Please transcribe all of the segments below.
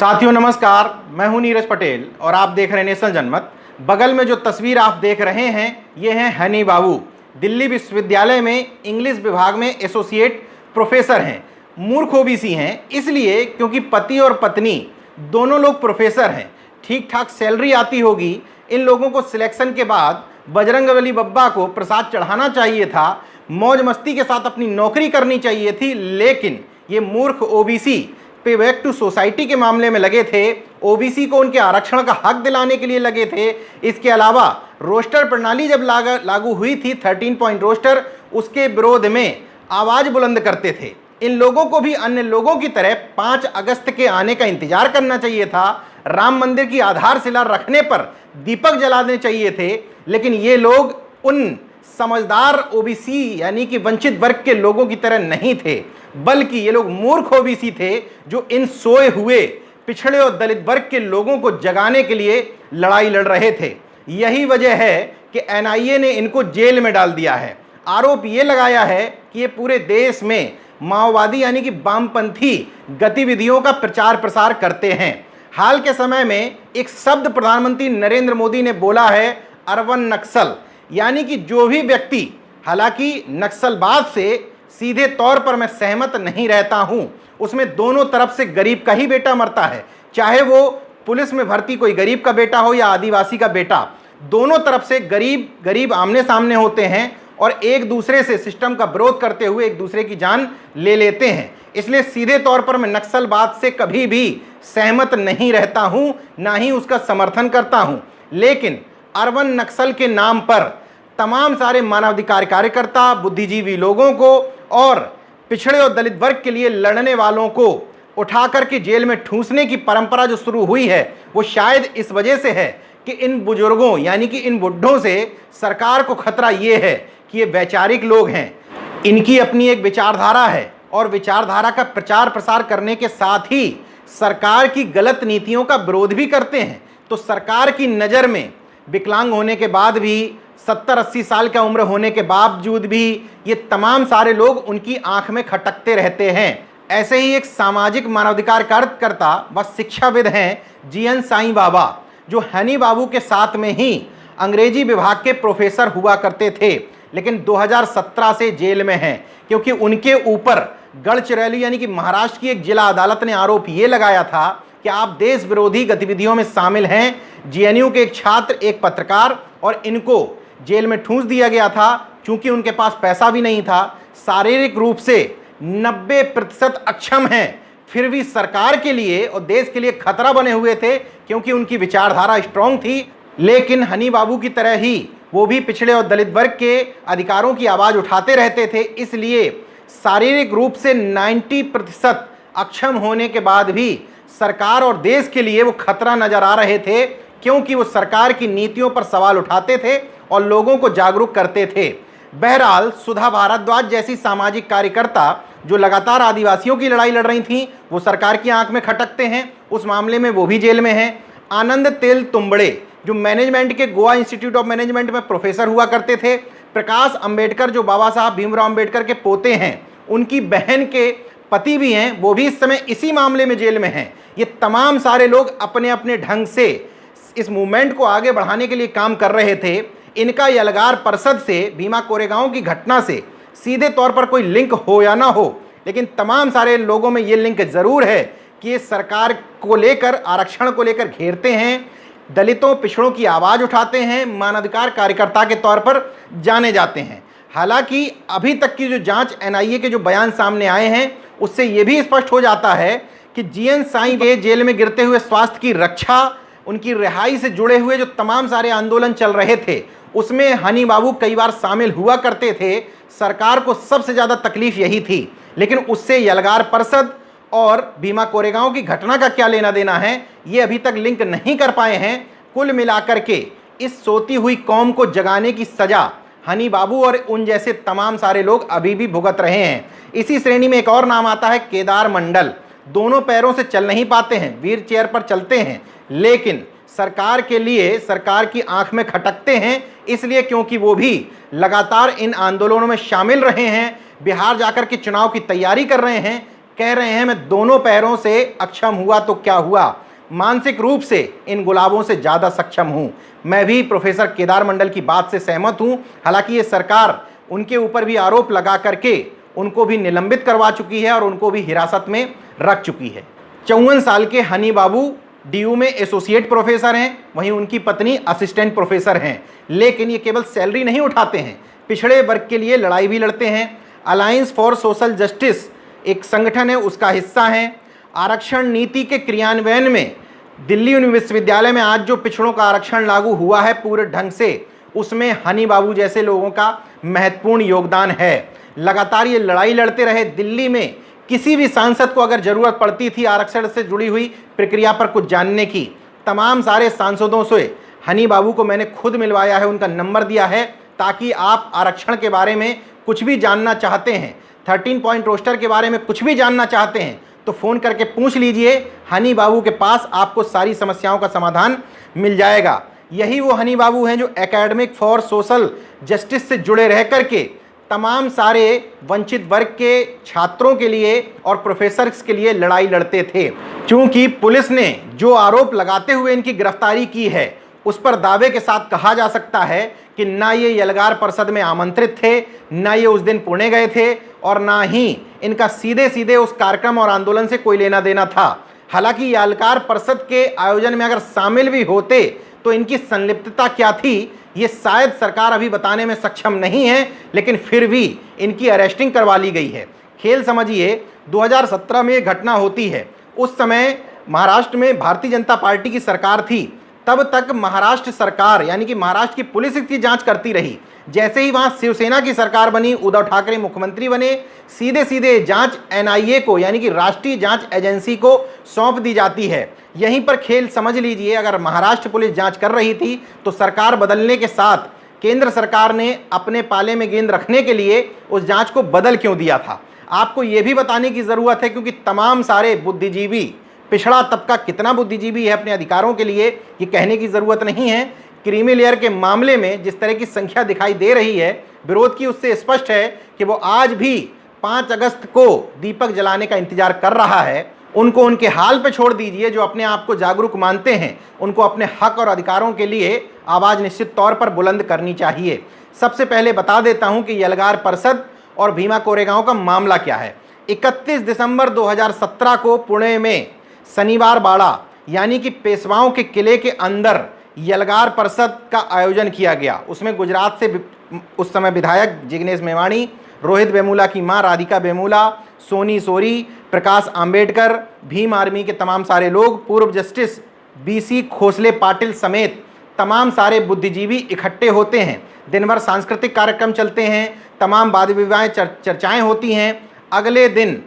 साथियों नमस्कार, मैं हूं नीरज पटेल और आप देख रहे हैं नेशनल जनमत। बगल में जो तस्वीर आप देख रहे हैं ये हैं हनी बाबू। दिल्ली विश्वविद्यालय में इंग्लिश विभाग में एसोसिएट प्रोफेसर हैं। मूर्ख ओबीसी हैं इसलिए क्योंकि पति और पत्नी दोनों लोग प्रोफेसर हैं, ठीक ठाक सैलरी आती होगी। इन लोगों को सिलेक्शन के बाद बजरंगबली बब्बा को प्रसाद चढ़ाना चाहिए था, मौज मस्ती के साथ अपनी नौकरी करनी चाहिए थी, लेकिन ये मूर्ख ओबीसी पे बैक टू सोसाइटी के मामले में लगे थे। ओबीसी को उनके आरक्षण का हक दिलाने के लिए लगे थे। इसके अलावा रोस्टर प्रणाली जब लागू हुई थी 13 पॉइंट रोस्टर, उसके विरोध में आवाज बुलंद करते थे। इन लोगों को भी अन्य लोगों की तरह 5 अगस्त के आने का इंतजार करना चाहिए था। राम मंदिर की आधारशिला रखने पर दीपक जलाने चाहिए थे, लेकिन ये लोग उन समझदार ओबीसी यानी कि वंचित वर्ग के लोगों की तरह नहीं थे, बल्कि ये लोग मूर्ख ओबीसी थे जो इन सोए हुए पिछड़े और दलित वर्ग के लोगों को जगाने के लिए लड़ाई लड़ रहे थे। यही वजह है कि एनआईए ने इनको जेल में डाल दिया है। आरोप ये लगाया है कि ये पूरे देश में माओवादी यानी कि वामपंथी गतिविधियों का प्रचार प्रसार करते हैं। हाल के समय में एक शब्द प्रधानमंत्री नरेंद्र मोदी ने बोला है, अर्बन नक्सल, यानी कि जो भी व्यक्ति, हालांकि नक्सलवाद से सीधे तौर पर मैं सहमत नहीं रहता हूं, उसमें दोनों तरफ से गरीब का ही बेटा मरता है, चाहे वो पुलिस में भर्ती कोई गरीब का बेटा हो या आदिवासी का बेटा। दोनों तरफ से गरीब आमने सामने होते हैं और एक दूसरे से सिस्टम का विरोध करते हुए एक दूसरे की जान ले लेते हैं। इसलिए सीधे तौर पर मैं नक्सलवाद से कभी भी सहमत नहीं रहता हूं, ना ही उसका समर्थन करता हूं। लेकिन अर्बन नक्सल के नाम पर तमाम सारे मानवाधिकार कार्यकर्ता, बुद्धिजीवी लोगों को और पिछड़े और दलित वर्ग के लिए लड़ने वालों को उठा करके जेल में ठूंसने की परंपरा जो शुरू हुई है, वो शायद इस वजह से है कि इन बुजुर्गों यानी कि इन बुढ़ों से सरकार को खतरा ये है कि ये वैचारिक लोग हैं, इनकी अपनी एक विचारधारा है और विचारधारा का प्रचार प्रसार करने के साथ ही सरकार की गलत नीतियों का विरोध भी करते हैं। तो सरकार की नज़र में विकलांग होने के बाद भी, 70-80 साल का उम्र होने के बावजूद भी ये तमाम सारे लोग उनकी आंख में खटकते रहते हैं। ऐसे ही एक सामाजिक मानवाधिकार कार्यकर्ता व शिक्षाविद हैं जीएन साईं बाबा, जो हनी बाबू के साथ में ही अंग्रेजी विभाग के प्रोफेसर हुआ करते थे, लेकिन 2017 से जेल में हैं क्योंकि उनके ऊपर गढ़चिरौली यानी कि महाराष्ट्र की एक जिला अदालत ने आरोप ये लगाया था कि आप देश विरोधी गतिविधियों में शामिल हैं। जेएनयू के एक छात्र, एक पत्रकार, और इनको जेल में ठूंस दिया गया था क्योंकि उनके पास पैसा भी नहीं था, शारीरिक रूप से 90% अक्षम हैं, फिर भी सरकार के लिए और देश के लिए खतरा बने हुए थे क्योंकि उनकी विचारधारा स्ट्रांग थी। लेकिन हनी बाबू की तरह ही वो भी पिछड़े और दलित वर्ग के अधिकारों की आवाज़ उठाते रहते थे, इसलिए शारीरिक रूप से 90% अक्षम होने के बाद भी सरकार और देश के लिए वो खतरा नजर आ रहे थे, क्योंकि वो सरकार की नीतियों पर सवाल उठाते थे और लोगों को जागरूक करते थे। बहरहाल सुधा भारद्वाज जैसी सामाजिक कार्यकर्ता जो लगातार आदिवासियों की लड़ाई लड़ रही थी, वो सरकार की आंख में खटकते हैं, उस मामले में वो भी जेल में हैं। आनंद तेल तुंबड़े जो मैनेजमेंट के गोवा इंस्टीट्यूट ऑफ मैनेजमेंट में प्रोफेसर हुआ करते थे। प्रकाश अंबेडकर जो बाबा साहब भीमराव अंबेडकर के पोते हैं, उनकी बहन के पति भी हैं, वो भी इस समय इसी मामले में जेल में हैं। ये तमाम सारे लोग अपने अपने ढंग से इस मूवमेंट को आगे बढ़ाने के लिए काम कर रहे थे। इनका यलगार परिषद से, भीमा कोरेगांव की घटना से सीधे तौर पर कोई लिंक हो या ना हो, लेकिन तमाम सारे लोगों में ये लिंक ज़रूर है कि ये सरकार को लेकर, आरक्षण को लेकर घेरते हैं, दलितों पिछड़ों की आवाज़ उठाते हैं, मानवाधिकार कार्यकर्ता के तौर पर जाने जाते हैं। हालांकि अभी तक की जो जांच, एनआईए के जो बयान सामने आए हैं, उससे ये भी स्पष्ट हो जाता है कि जीएन साईं के जेल में गिरते हुए स्वास्थ्य की रक्षा, उनकी रिहाई से जुड़े हुए जो तमाम सारे आंदोलन चल रहे थे, उसमें हनी बाबू कई बार शामिल हुआ करते थे। सरकार को सबसे ज़्यादा तकलीफ यही थी, लेकिन उससे यलगार परिषद और भीमा कोरेगांव की घटना का क्या लेना देना है, ये अभी तक लिंक नहीं कर पाए हैं। कुल मिलाकर के इस सोती हुई कौम को जगाने की सज़ा हनी बाबू और उन जैसे तमाम सारे लोग अभी भी भुगत रहे हैं। इसी श्रेणी में एक और नाम आता है केदार मंडल। दोनों पैरों से चल नहीं पाते हैं, व्हील चेयर पर चलते हैं, लेकिन सरकार के लिए, सरकार की आंख में खटकते हैं, इसलिए क्योंकि वो भी लगातार इन आंदोलनों में शामिल रहे हैं, बिहार जाकर के चुनाव की तैयारी कर रहे हैं। कह रहे हैं मैं दोनों पैरों से अक्षम हुआ तो क्या हुआ, मानसिक रूप से इन गुलाबों से ज़्यादा सक्षम हूँ। मैं भी प्रोफेसर केदार मंडल की बात से सहमत हूँ। हालांकि ये सरकार उनके ऊपर भी आरोप लगा करके उनको भी निलंबित करवा चुकी है और उनको भी हिरासत में रख चुकी है। 54 साल के हनी बाबू डीयू में एसोसिएट प्रोफेसर हैं, वहीं उनकी पत्नी असिस्टेंट प्रोफेसर हैं। लेकिन ये केवल सैलरी नहीं उठाते हैं, पिछड़े वर्ग के लिए लड़ाई भी लड़ते हैं। अलायंस फॉर सोशल जस्टिस एक संगठन है, उसका हिस्सा हैं। आरक्षण नीति के क्रियान्वयन में दिल्ली विश्वविद्यालय में आज जो पिछड़ों का आरक्षण लागू हुआ है पूरे ढंग से, उसमें हनी बाबू जैसे लोगों का महत्वपूर्ण योगदान है। लगातार ये लड़ाई लड़ते रहे। दिल्ली में किसी भी सांसद को अगर जरूरत पड़ती थी आरक्षण से जुड़ी हुई प्रक्रिया पर कुछ जानने की, तमाम सारे सांसदों से हनी बाबू को मैंने खुद मिलवाया है, उनका नंबर दिया है, ताकि आप आरक्षण के बारे में कुछ भी जानना चाहते हैं, 13 पॉइंट रोस्टर के बारे में कुछ भी जानना चाहते हैं तो फ़ोन करके पूछ लीजिए। हनी बाबू के पास आपको सारी समस्याओं का समाधान मिल जाएगा। यही वो हनी बाबू हैं जो एकेडमिक फॉर सोशल जस्टिस से जुड़े रह करके तमाम सारे वंचित वर्ग के छात्रों के लिए और प्रोफेसर्स के लिए लड़ाई लड़ते थे। क्योंकि पुलिस ने जो आरोप लगाते हुए इनकी गिरफ्तारी की है, उस पर दावे के साथ कहा जा सकता है कि ना ये यलगार परिषद में आमंत्रित थे, ना ये उस दिन पुणे गए थे और ना ही इनका सीधे सीधे उस कार्यक्रम और आंदोलन से कोई लेना देना था। हालांकि यलगार परिषद के आयोजन में अगर शामिल भी होते तो इनकी संलिप्तता क्या थी ये शायद सरकार अभी बताने में सक्षम नहीं है, लेकिन फिर भी इनकी अरेस्टिंग करवा ली गई है। खेल समझिए, 2017 में ये घटना होती है। उस समय महाराष्ट्र में भारतीय जनता पार्टी की सरकार थी। तब तक महाराष्ट्र सरकार यानी कि महाराष्ट्र की पुलिस इसकी जांच करती रही। जैसे ही वहां शिवसेना की सरकार बनी, उद्धव ठाकरे मुख्यमंत्री बने, सीधे सीधे जांच एनआईए को यानी कि राष्ट्रीय जांच एजेंसी को सौंप दी जाती है। यहीं पर खेल समझ लीजिए, अगर महाराष्ट्र पुलिस जांच कर रही थी तो सरकार बदलने के साथ केंद्र सरकार ने अपने पाले में गेंद रखने के लिए उस जांच को बदल क्यों दिया था। आपको ये भी बताने की ज़रूरत है, क्योंकि तमाम सारे बुद्धिजीवी, पिछड़ा तबका कितना बुद्धिजीवी है अपने अधिकारों के लिए, ये कहने की ज़रूरत नहीं है। क्रीमी लेयर के मामले में जिस तरह की संख्या दिखाई दे रही है विरोध की, उससे स्पष्ट है कि वो आज भी 5 अगस्त को दीपक जलाने का इंतजार कर रहा है। उनको उनके हाल पे छोड़ दीजिए। जो अपने आप को जागरूक मानते हैं, उनको अपने हक और अधिकारों के लिए आवाज़ निश्चित तौर पर बुलंद करनी चाहिए। सबसे पहले बता देता हूं कि यलगार परिषद और भीमा कोरेगांव का मामला क्या है। 31 दिसंबर 2017 को पुणे में शनिवार बाड़ा यानी कि पेशवाओं के किले के अंदर यलगार परिषद का आयोजन किया गया। उसमें गुजरात से उस समय विधायक जिग्नेश मेवाणी, रोहित वेमुला की मां राधिका वेमुला, सोनी सोरी, प्रकाश आंबेडकर, भीम आर्मी के तमाम सारे लोग, पूर्व जस्टिस बीसी खोसले पाटिल समेत तमाम सारे बुद्धिजीवी इकट्ठे होते हैं। दिन भर सांस्कृतिक कार्यक्रम चलते हैं, तमाम वाद विवाद चर्चाएं होती हैं। अगले दिन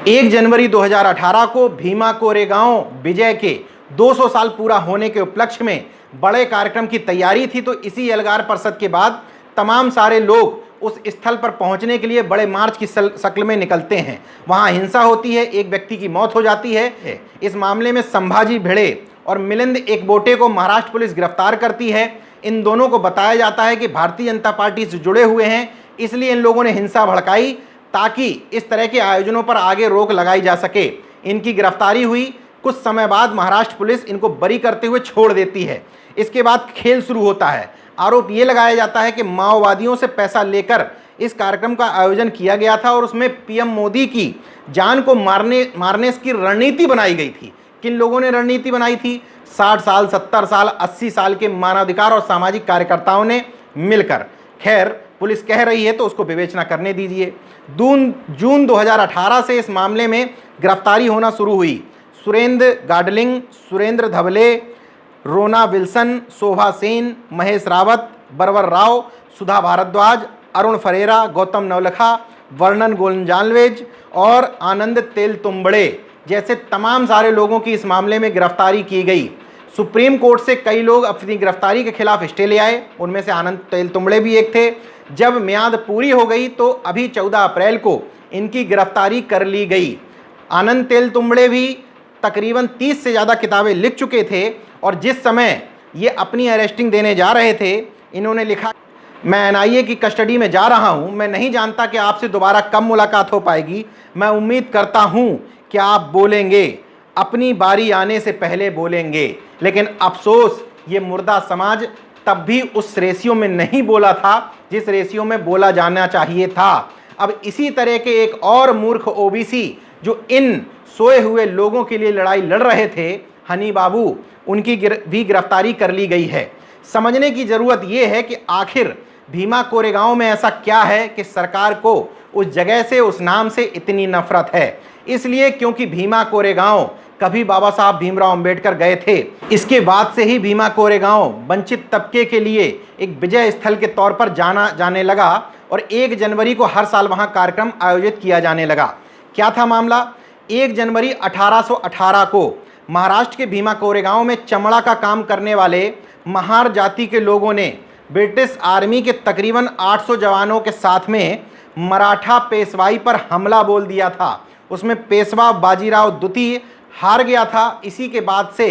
1 जनवरी 2018 को भीमा कोरेगांव विजय के 200 साल पूरा होने के उपलक्ष्य में बड़े कार्यक्रम की तैयारी थी। तो इसी यलगार परिषद के बाद तमाम सारे लोग उस स्थल पर पहुंचने के लिए बड़े मार्च की शक्ल में निकलते हैं। वहां हिंसा होती है, एक व्यक्ति की मौत हो जाती है। इस मामले में संभाजी भिड़े और मिलिंद एकबोटे को महाराष्ट्र पुलिस गिरफ्तार करती है। इन दोनों को बताया जाता है कि भारतीय जनता पार्टी से जुड़े हुए हैं, इसलिए इन लोगों ने हिंसा भड़काई ताकि इस तरह के आयोजनों पर आगे रोक लगाई जा सके। इनकी गिरफ्तारी हुई। कुछ समय बाद महाराष्ट्र पुलिस इनको बरी करते हुए छोड़ देती है। इसके बाद खेल शुरू होता है। आरोप ये लगाया जाता है कि माओवादियों से पैसा लेकर इस कार्यक्रम का आयोजन किया गया था और उसमें पीएम मोदी की जान को मारने की रणनीति बनाई गई थी। किन लोगों ने रणनीति बनाई थी? 60 साल, 70 साल, 80 साल के मानवाधिकार और सामाजिक कार्यकर्ताओं ने मिलकर। खैर, पुलिस कह रही है तो उसको विवेचना करने दीजिए। जून 2018 से इस मामले में गिरफ्तारी होना शुरू हुई। सुरेंद्र गाडलिंग, सुरेंद्र धवले, रोना विल्सन, शोभा सेन, महेश रावत, बरवर राव, सुधा भारद्वाज, अरुण फरेरा, गौतम नवलखा, वर्णन गोंजाल्वेज और आनंद तेलतुंबड़े जैसे तमाम सारे लोगों की इस मामले में गिरफ्तारी की गई। सुप्रीम कोर्ट से कई लोग अपनी गिरफ्तारी के खिलाफ स्टे ले आए, उनमें से आनंद तेलतुंबड़े भी एक थे। जब म्याद पूरी हो गई तो अभी 14 अप्रैल को इनकी गिरफ्तारी कर ली गई। आनंद तेलतुंबड़े भी तकरीबन 30 से ज़्यादा किताबें लिख चुके थे और जिस समय ये अपनी अरेस्टिंग देने जा रहे थे, इन्होंने लिखा, मैं एनआईए की कस्टडी में जा रहा हूं। मैं नहीं जानता कि आपसे दोबारा कब मुलाकात हो पाएगी। मैं उम्मीद करता हूं कि आप बोलेंगे, अपनी बारी आने से पहले बोलेंगे। लेकिन अफसोस, ये मुर्दा समाज तब भी उस रेशियो में नहीं बोला था जिस रेशियो में बोला जाना चाहिए था। अब इसी तरह के एक और मूर्ख ओबीसी जो इन सोए हुए लोगों के लिए लड़ाई लड़ रहे थे, हनी बाबू, उनकी भी गिरफ्तारी कर ली गई है। समझने की जरूरत यह है कि आखिर भीमा कोरेगांव में ऐसा क्या है कि सरकार को उस जगह से, उस नाम से इतनी नफरत है। इसलिए क्योंकि भीमा कोरेगांव कभी बाबा साहब भीमराव अंबेडकर गए थे। इसके बाद से ही भीमा कोरेगांव वंचित तबके के लिए एक विजय स्थल के तौर पर जाना जाने लगा और 1 जनवरी को हर साल वहां कार्यक्रम आयोजित किया जाने लगा। क्या था मामला? 1 जनवरी 1818 को महाराष्ट्र के भीमा कोरेगांव में चमड़ा का काम करने वाले महार जाति के लोगों ने ब्रिटिश आर्मी के तकरीबन 800 जवानों के साथ में मराठा पेशवाई पर हमला बोल दिया था। उसमें पेशवा बाजीराव द्वितीय हार गया था। इसी के बाद से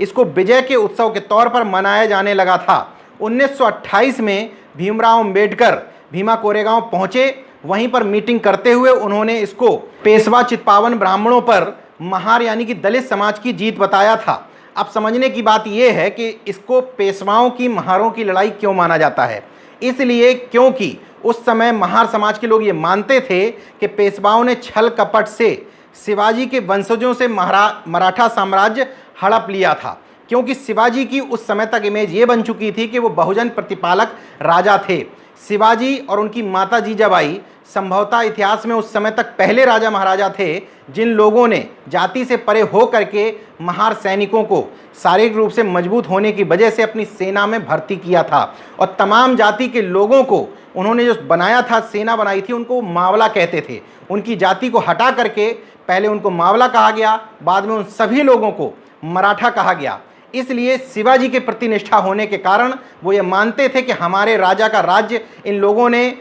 इसको विजय के उत्सव के तौर पर मनाया जाने लगा था। 1928 में भीमराव अंबेडकर भीमा कोरेगांव पहुंचे। वहीं पर मीटिंग करते हुए उन्होंने इसको पेशवा चित्पावन ब्राह्मणों पर महार यानी कि दलित समाज की जीत बताया था। अब समझने की बात यह है कि इसको पेशवाओं की, महारों की लड़ाई क्यों माना जाता है। इसलिए क्योंकि उस समय महार समाज के लोग ये मानते थे कि पेशवाओं ने छल कपट से शिवाजी के वंशजों से मराठा साम्राज्य हड़प लिया था। क्योंकि शिवाजी की उस समय तक इमेज ये बन चुकी थी कि वो बहुजन प्रतिपालक राजा थे। शिवाजी और उनकी माता जीजाबाई संभवतः इतिहास में उस समय तक पहले राजा महाराजा थे जिन लोगों ने जाति से परे हो करके महार सैनिकों को शारीरिक रूप से मजबूत होने की वजह से अपनी सेना में भर्ती किया था। और तमाम जाति के लोगों को उन्होंने जो बनाया था, सेना बनाई थी, उनको मावला कहते थे। उनकी जाति को हटा करके पहले उनको मावला कहा गया, बाद में उन सभी लोगों को मराठा कहा गया। इसलिए शिवाजी के प्रति निष्ठा होने के कारण वो ये मानते थे कि हमारे राजा का राज्य इन लोगों ने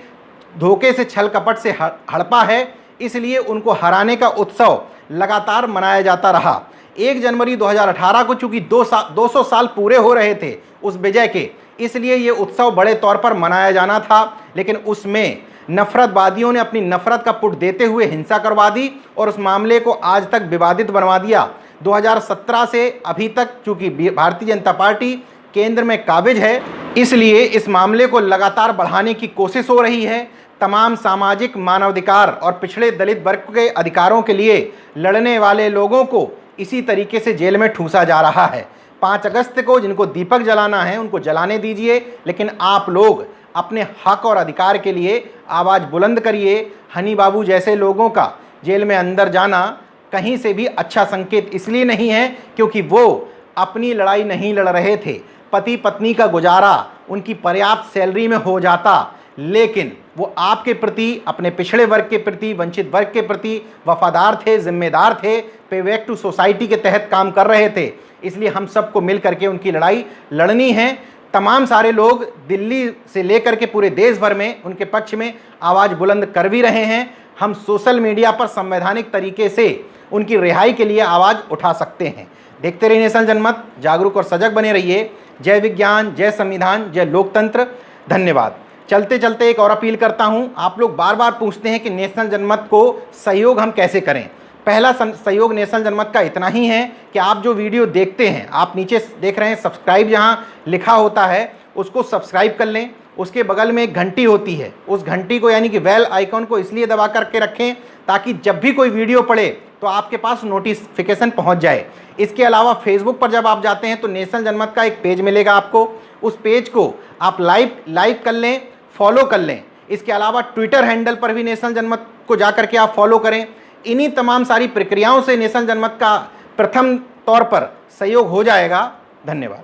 धोखे से, छल कपट से हड़पा है। इसलिए उनको हराने का उत्सव लगातार मनाया जाता रहा। 1 जनवरी 2018 को चूंकि 200 साल पूरे हो रहे थे उस विजय के, इसलिए ये उत्सव बड़े तौर पर मनाया जाना था। लेकिन उसमें नफरतवादियों ने अपनी नफरत का पुट देते हुए हिंसा करवा दी और उस मामले को आज तक विवादित बनवा दिया। 2017 से अभी तक चूंकि भारतीय जनता पार्टी केंद्र में काबिज है, इसलिए इस मामले को लगातार बढ़ाने की कोशिश हो रही है। तमाम सामाजिक, मानवाधिकार और पिछड़े दलित वर्ग के अधिकारों के लिए लड़ने वाले लोगों को इसी तरीके से जेल में ठूंसा जा रहा है। 5 अगस्त को जिनको दीपक जलाना है उनको जलाने दीजिए, लेकिन आप लोग अपने हक और अधिकार के लिए आवाज़ बुलंद करिए। हनी बाबू जैसे लोगों का जेल में अंदर जाना कहीं से भी अच्छा संकेत इसलिए नहीं है क्योंकि वो अपनी लड़ाई नहीं लड़ रहे थे। पति पत्नी का गुजारा उनकी पर्याप्त सैलरी में हो जाता, लेकिन वो आपके प्रति, अपने पिछड़े वर्ग के प्रति, वंचित वर्ग के प्रति वफादार थे, जिम्मेदार थे, पे बैक टू सोसाइटी के तहत काम कर रहे थे। इसलिए हम सबको मिल करके उनकी लड़ाई लड़नी है। तमाम सारे लोग दिल्ली से लेकर के पूरे देश भर में उनके पक्ष में आवाज़ बुलंद कर भी रहे हैं। हम सोशल मीडिया पर संवैधानिक तरीके से उनकी रिहाई के लिए आवाज़ उठा सकते हैं। देखते रहिए नेशनल जनमत, जागरूक और सजग बने रहिए। जय विज्ञान, जय संविधान, जय लोकतंत्र। धन्यवाद। चलते चलते एक और अपील करता हूं। आप लोग बार बार पूछते हैं कि नेशनल जनमत को सहयोग हम कैसे करें। पहला सहयोग नेशनल जनमत का इतना ही है कि आप जो वीडियो देखते हैं, आप नीचे देख रहे हैं सब्सक्राइब जहां लिखा होता है उसको सब्सक्राइब कर लें। उसके बगल में एक घंटी होती है, उस घंटी को यानी कि बेल आइकॉन को इसलिए दबा करके रखें ताकि जब भी कोई वीडियो पड़े तो आपके पास नोटिफिकेशन पहुंच जाए। इसके अलावा फेसबुक पर जब आप जाते हैं तो नेशनल जनमत का एक पेज मिलेगा आपको, उस पेज को आप लाइक कर लें, फॉलो कर लें। इसके अलावा ट्विटर हैंडल पर भी नेशनल जनमत को जा करके आप फॉलो करें। इन्हीं तमाम सारी प्रक्रियाओं से नेशनल जनमत का प्रथम तौर पर सहयोग हो जाएगा। धन्यवाद।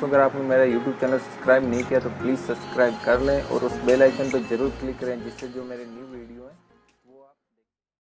तो अगर आपने मेरा YouTube चैनल सब्सक्राइब नहीं किया तो प्लीज़ सब्सक्राइब कर लें और उस बेल आइकन पर जरूर क्लिक करें जिससे जो मेरे न्यू वीडियो है